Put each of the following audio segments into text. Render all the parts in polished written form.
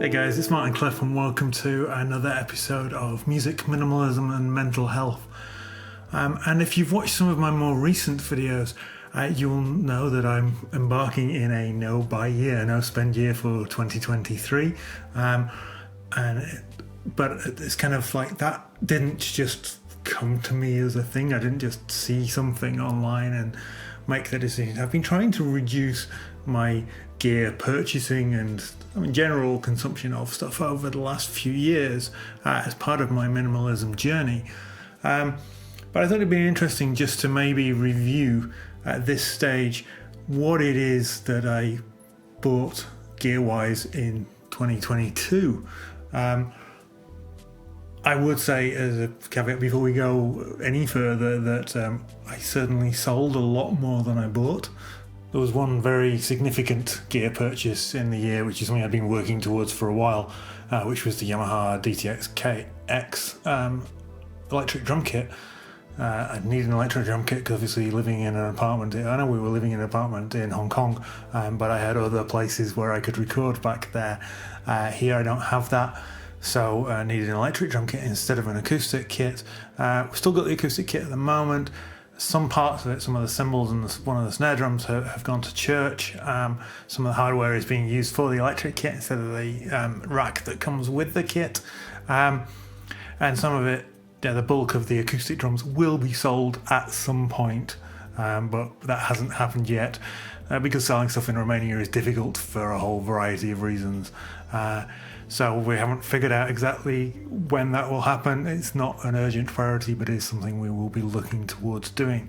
Hey guys, it's Martin Cliffe and welcome to another episode of Music, Minimalism and Mental Health. And if you've watched some of my more recent videos, you'll know that I'm embarking in a no spend year for 2023. But it's kind of like that didn't just come to me as a thing. I didn't just see something online and make the decision. I've been trying to reduce my gear purchasing and general consumption of stuff over the last few years as part of my minimalism journey. But I thought it'd be interesting just to maybe review at this stage what it is that I bought gear-wise in 2022. I would say as a caveat before we go any further that I certainly sold a lot more than I bought. There was one very significant gear purchase in the year, which is something I've been working towards for a while, which was the Yamaha DTX-KX electric drum kit. I needed an electric drum kit because obviously living in an apartment, I know we were living in an apartment in Hong Kong, but I had other places where I could record back there. Here I don't have that, so I needed an electric drum kit instead of an acoustic kit. We've still got the acoustic kit at the moment. Some parts of it, some of the cymbals and one of the snare drums have gone to church. Some of the hardware is being used for the electric kit instead of the rack that comes with the kit. And some of it, the bulk of the acoustic drums will be sold at some point, but that hasn't happened yet because selling stuff in Romania is difficult for a whole variety of reasons. So we haven't figured out exactly when that will happen. It's not an urgent priority, but it is something we will be looking towards doing.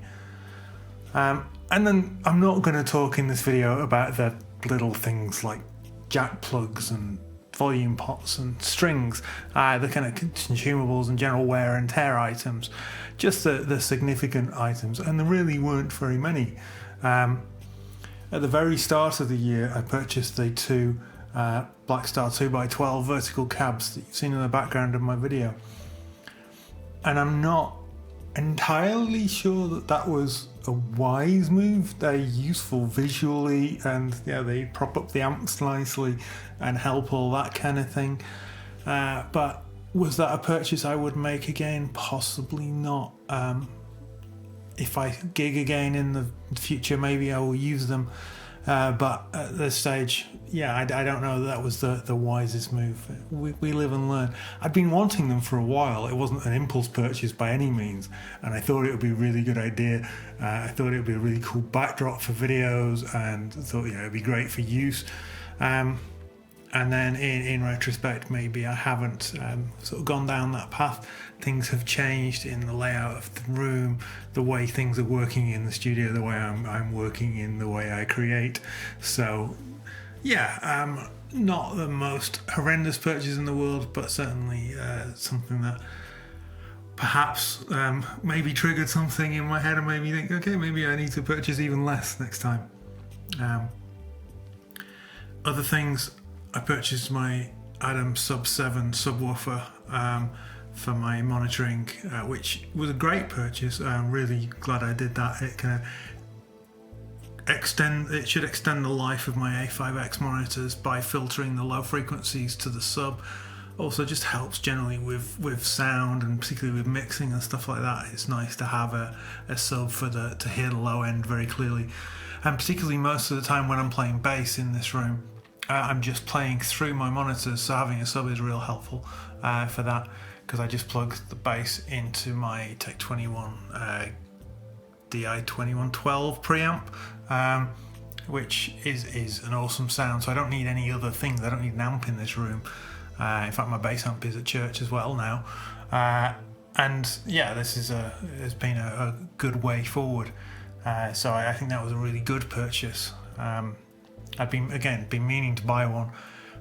And then I'm not going to talk in this video about the little things like jack plugs and volume pots and strings, the kind of consumables and general wear and tear items, just the significant items, and there really weren't very many. At the very start of the year, I purchased the two Blackstar 2x12 vertical cabs that you've seen in the background of my video, and I'm not entirely sure that was a wise move. They're useful visually and they prop up the amps nicely and help all that kind of thing, but was that a purchase I would make again? Possibly not. If I gig again in the future, maybe I will use them. But at this stage, I don't know that was the wisest move. We live and learn. I'd been wanting them for a while. It wasn't an impulse purchase by any means, and I thought it would be a really good idea. I thought it would be a really cool backdrop for videos, and thought it'd be great for use. And then in retrospect, maybe I haven't sort of gone down that path. Things have changed in the layout of the room, the way things are working in the studio, the way I'm working in the way I create. So, not the most horrendous purchase in the world, but certainly something that perhaps maybe triggered something in my head and made me think, okay, maybe I need to purchase even less next time. Other things, I purchased my Adam Sub 7 subwoofer for my monitoring, which was a great purchase. I'm really glad I did that. It should extend the life of my A5X monitors by filtering the low frequencies to the sub. Also just helps generally with sound, and particularly with mixing and stuff like that. It's nice to have a sub to hear the low end very clearly, and particularly most of the time when I'm playing bass in this room, I'm just playing through my monitors, so having a sub is real helpful for that, because I just plug the bass into my Tech 21 DI2112 preamp, which is an awesome sound. So I don't need any other things. I don't need an amp in this room. In fact, my bass amp is at church as well now. And this has been a good way forward. So I think that was a really good purchase. I've been meaning to buy one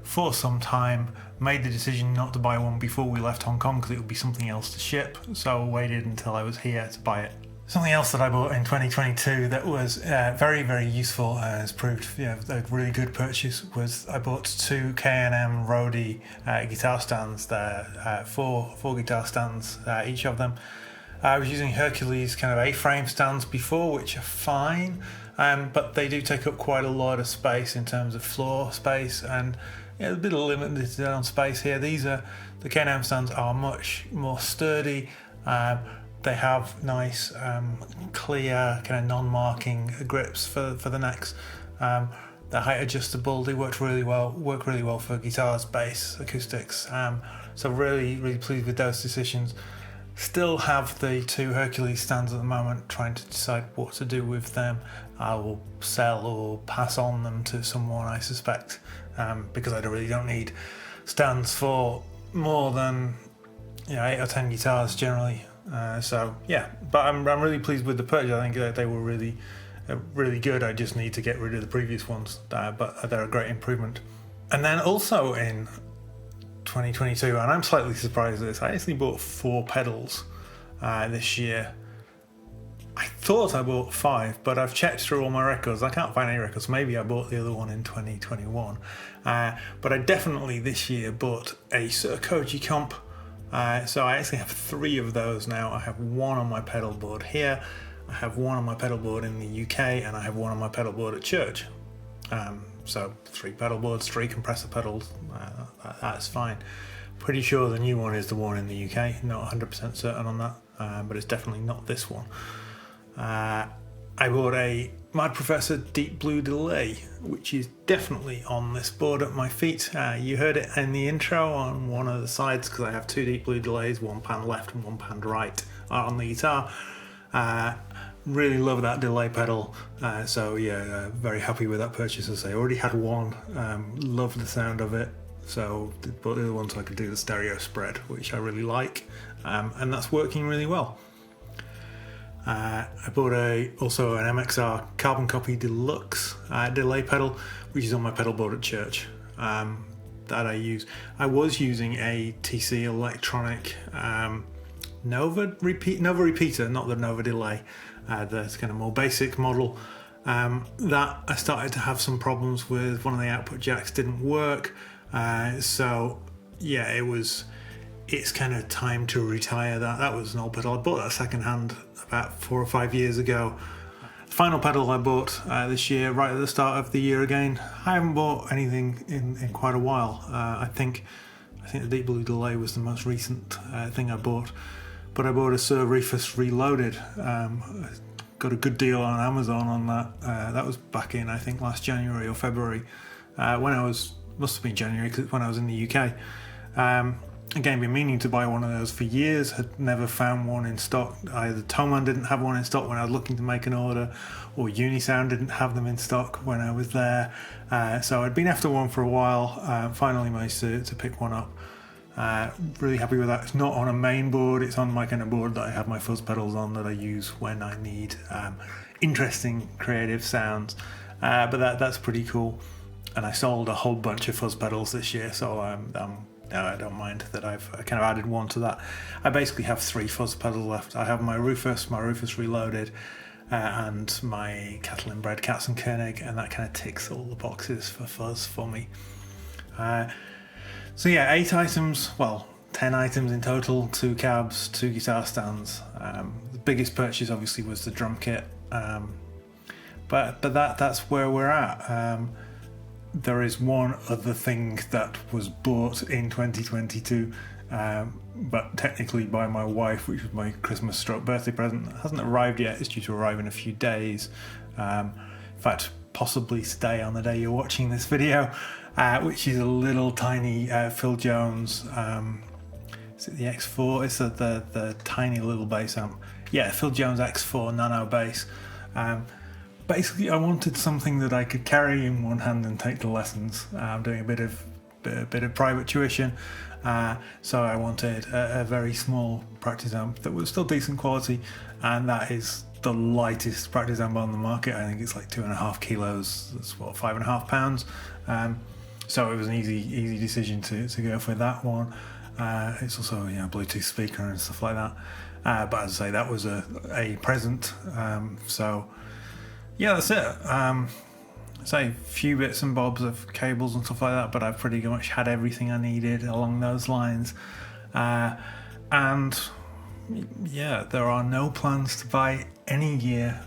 for some time, made the decision not to buy one before we left Hong Kong because it would be something else to ship, so waited until I was here to buy it. Something else that I bought in 2022 that was very, very useful and has proved a really good purchase was I bought two K&M Rode guitar stands. They're four guitar stands, each of them. I was using Hercules kind of A-frame stands before, which are fine, but they do take up quite a lot of space in terms of floor space, and a bit of limited on space here. The K&M stands are much more sturdy. They have nice, clear, kind of non-marking grips for the necks. They're height adjustable. They work really well for guitars, bass, acoustics. So really pleased with those decisions. Still have the 2 Hercules stands at the moment, trying to decide what to do with them. I will sell or pass on them to someone, I suspect, because I really don't need stands for more than 8 or 10 guitars generally. But I'm really pleased with the purchase. I think that they were really good. I just need to get rid of the previous ones, but they're a great improvement. And then also in 2022, and I'm slightly surprised at this, I actually bought 4 pedals this year. I thought I bought 5, but I've checked through all my records. I can't find any records. Maybe I bought the other one in 2021. But I definitely this year bought a Koji comp. So I actually have 3 of those now. I have 1 on my pedal board here, I have 1 on my pedal board in the UK, and I have 1 on my pedal board at church. So 3 pedal boards, 3 compressor pedals, that's fine. Pretty sure the new one is the one in the UK, not 100% certain on that, but it's definitely not this one. I bought a Mad Professor Deep Blue Delay, which is definitely on this board at my feet. You heard it in the intro on one of the sides, because I have 2 Deep Blue Delays, 1 pan left and 1 pan right on the guitar. Really love that delay pedal, very happy with that purchase. As I already had 1, loved the sound of it, so bought the other one so I could do the stereo spread, which I really like, and that's working really well. I bought also an MXR Carbon Copy Deluxe delay pedal, which is on my pedal board at church, that I use. I was using a TC Electronic Nova repeater, not the Nova delay, the kind of more basic model. That I started to have some problems with. One of the output jacks didn't work, it's kind of time to retire that. That was an old pedal. I bought that second hand about 4 or 5 years ago. The final pedal I bought this year, right at the start of the year again. I haven't bought anything in quite a while. I think the Deep Blue Delay was the most recent thing I bought. But I bought a Sir Rufus Reloaded. Got a good deal on Amazon on that. That was back in, I think, last January or February. Must have been January, because when I was in the UK. Again, been meaning to buy one of those for years, had never found one in stock. Either Toman didn't have one in stock when I was looking to make an order, or Unisound didn't have them in stock when I was there. So I'd been after one for a while, finally managed to pick one up. Really happy with that. It's not on a main board, it's on my kind of board that I have my fuzz pedals on, that I use when I need interesting creative sounds. But that's pretty cool. And I sold a whole bunch of fuzz pedals this year, so I don't mind that I've kind of added one to that. I basically have 3 fuzz pedals left. I have my Rufus Reloaded, and my Cattle and Bread Cats and Koenig, and that kind of ticks all the boxes for fuzz for me. 8 items, 10 items in total, 2 cabs, 2 guitar stands. The biggest purchase obviously was the drum kit, but that's where we're at. There is one other thing that was bought in 2022, but technically by my wife, which was my Christmas/birthday present. It hasn't arrived yet, it's due to arrive in a few days. In fact, possibly today on the day you're watching this video, which is a little tiny Phil Jones, is it the X4? It's the tiny little bass amp. Yeah, Phil Jones X4 Nano bass. Basically, I wanted something that I could carry in one hand and take to lessons. I'm doing a bit of private tuition, so I wanted a very small practice amp that was still decent quality, and that is the lightest practice amp on the market. I think it's like 2.5 kilos. That's 5.5 pounds. So it was an easy decision to go for that one. It's also Bluetooth speaker and stuff like that. But as I say, that was a present. So. Yeah, that's it. Say a few bits and bobs of cables and stuff like that, but I've pretty much had everything I needed along those lines. And yeah, there are no plans to buy any gear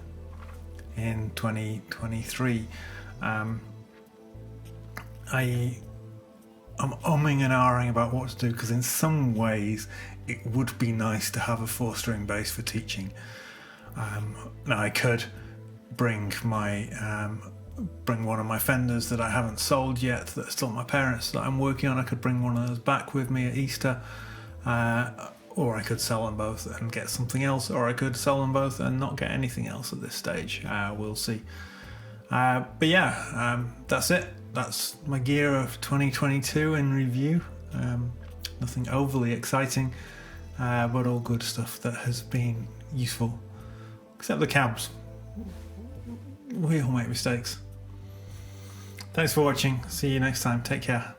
in 2023. I I'm umming and ahhing about what to do, because in some ways it would be nice to have a 4-string bass for teaching. Now I could bring one of my Fenders that I haven't sold yet, that are still at my parents', that I'm working on. I could bring one of those back with me at Easter, or I could sell them both and get something else, or I could sell them both and not get anything else at this stage. We'll see. But yeah, that's it. That's my gear of 2022 in review. Nothing overly exciting, but all good stuff that has been useful. Except the cabs. We all make mistakes. Thanks for watching. See you next time. Take care.